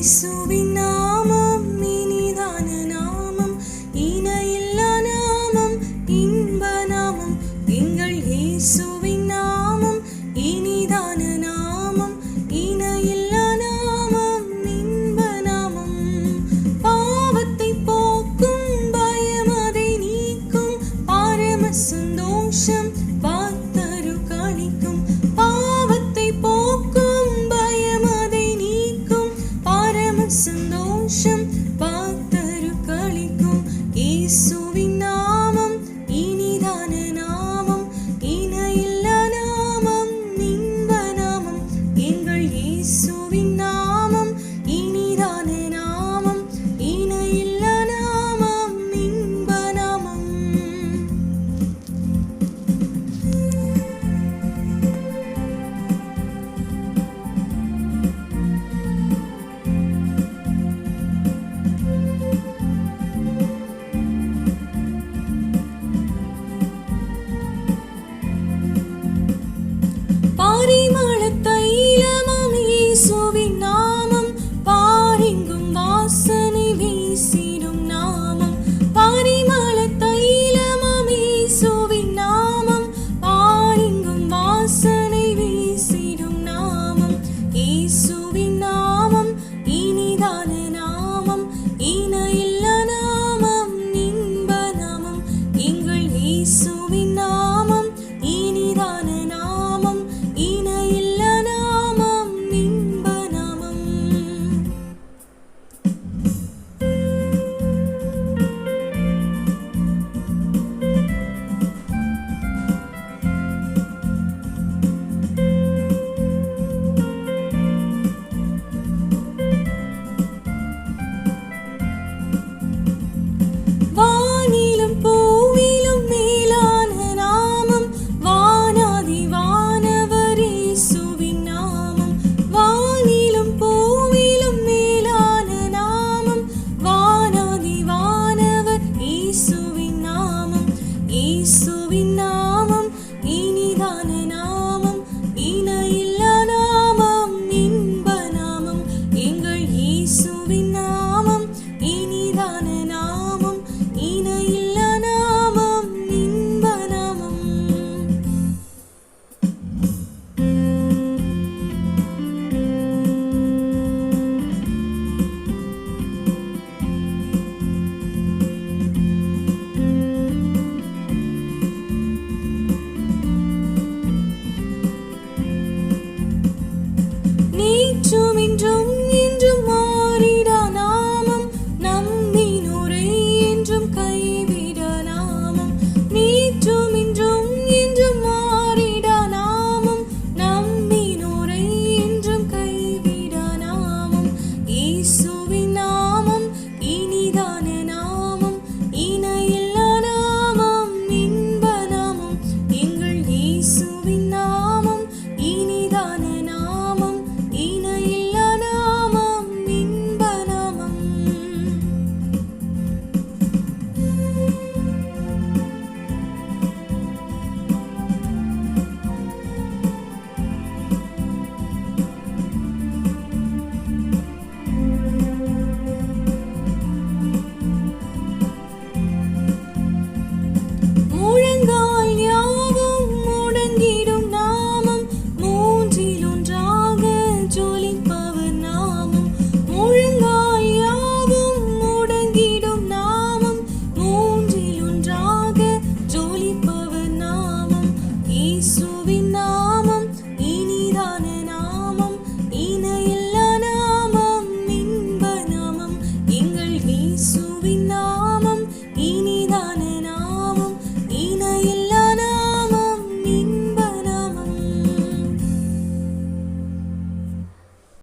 இயேசுவின் நாமம் இனிதான நாமம், இணையில்லா நாமம், இன்ப நாமம். எங்கள் இயேசுவின் நாமம் இனிதான நாமம், இணையில்லா நாமம், இன்ப நாமம். பாவத்தை போக்கும், பயம் அதை நீக்கும், பரம சந்தோஷம் பக்தரு கணிக்கும். பாவத்தை போக்கும், பயம் அதை நீக்கும், பரம சந்தோஷம் பக்தரு கழிக்கும். இயேசுவின் நாமம் இனிதான நாமம், இணையில்லா நாமம், இன்ப நாமம். எங்கள் இயேசுவின் நாமம் இனிதான நாமம், இணையில்லா நாமம், இன்ப நாமம். பரிமள தைலமாம் இயேசுவின் நாமம், பாரெங்கும் வாசனை வீசிடும் நாமம். பரிமள தைலமாம் இயேசுவின் நாமம், பாரெங்கும் வாசனை வீசிடும் நாமம். இயேசுவின் நாமம் இனிதான நாமம், இணையில்லா நாமம், இன்ப நாமம். எங்கள் இயேசுவின் நாமம் இனிதான நாமம், இணையில்லா நாமம், இன்ப நாமம். வானிலும் பூவிலும் மேலான நாமம், வானாதி வானவர் இயேசுவின் நாமம். வானிலும் பூவிலும் மேலான நாமம், வானாதி வானவர் இயேசுவின் நாமம். இயேசுவின் நாமம் இனிதான நாமம், இணையில்லா நாமம், இன்ப நாமம். எங்கள் இயேசுவின் நாமம் இனிதான நாமம், இணையில்லா நாமம், இன்ப நாமம். நேற்றும் இன்றும் என்றும் மாறிடா நாமம், நம்பினோரை என்றும் கைவிடா நாமம். நேற்றும் இன்றும் என்றும் மாறிடா நாமம், நம்பினோரை என்றும் கைவிடா நாமம். இயேசுவின் நாமம் இனிதான நாமம், இணையில்லா நாமம், இன்ப நாமம். எங்கள் இயேசுவின் நாமம் இனிதான நாமம், இணையில்லா நாமம், இன்ப நாமம். முழங்கால் யாவும் முடங்கிடும் நாமம், மூன்றில் ஒன்றாக ஜொலிப்பவர் நாமம். முழங்கால் யாவும் முடங்கிடும் நாமம், மூன்றில் ஒன்றாக ஜொலிப்பவர் நாமம். இயேசுவின் நாமம் இனிதான நாமம், இணையில்லா நாமம், இன்ப நாமம். எங்கள் இயேசுவின் நாமம் இனி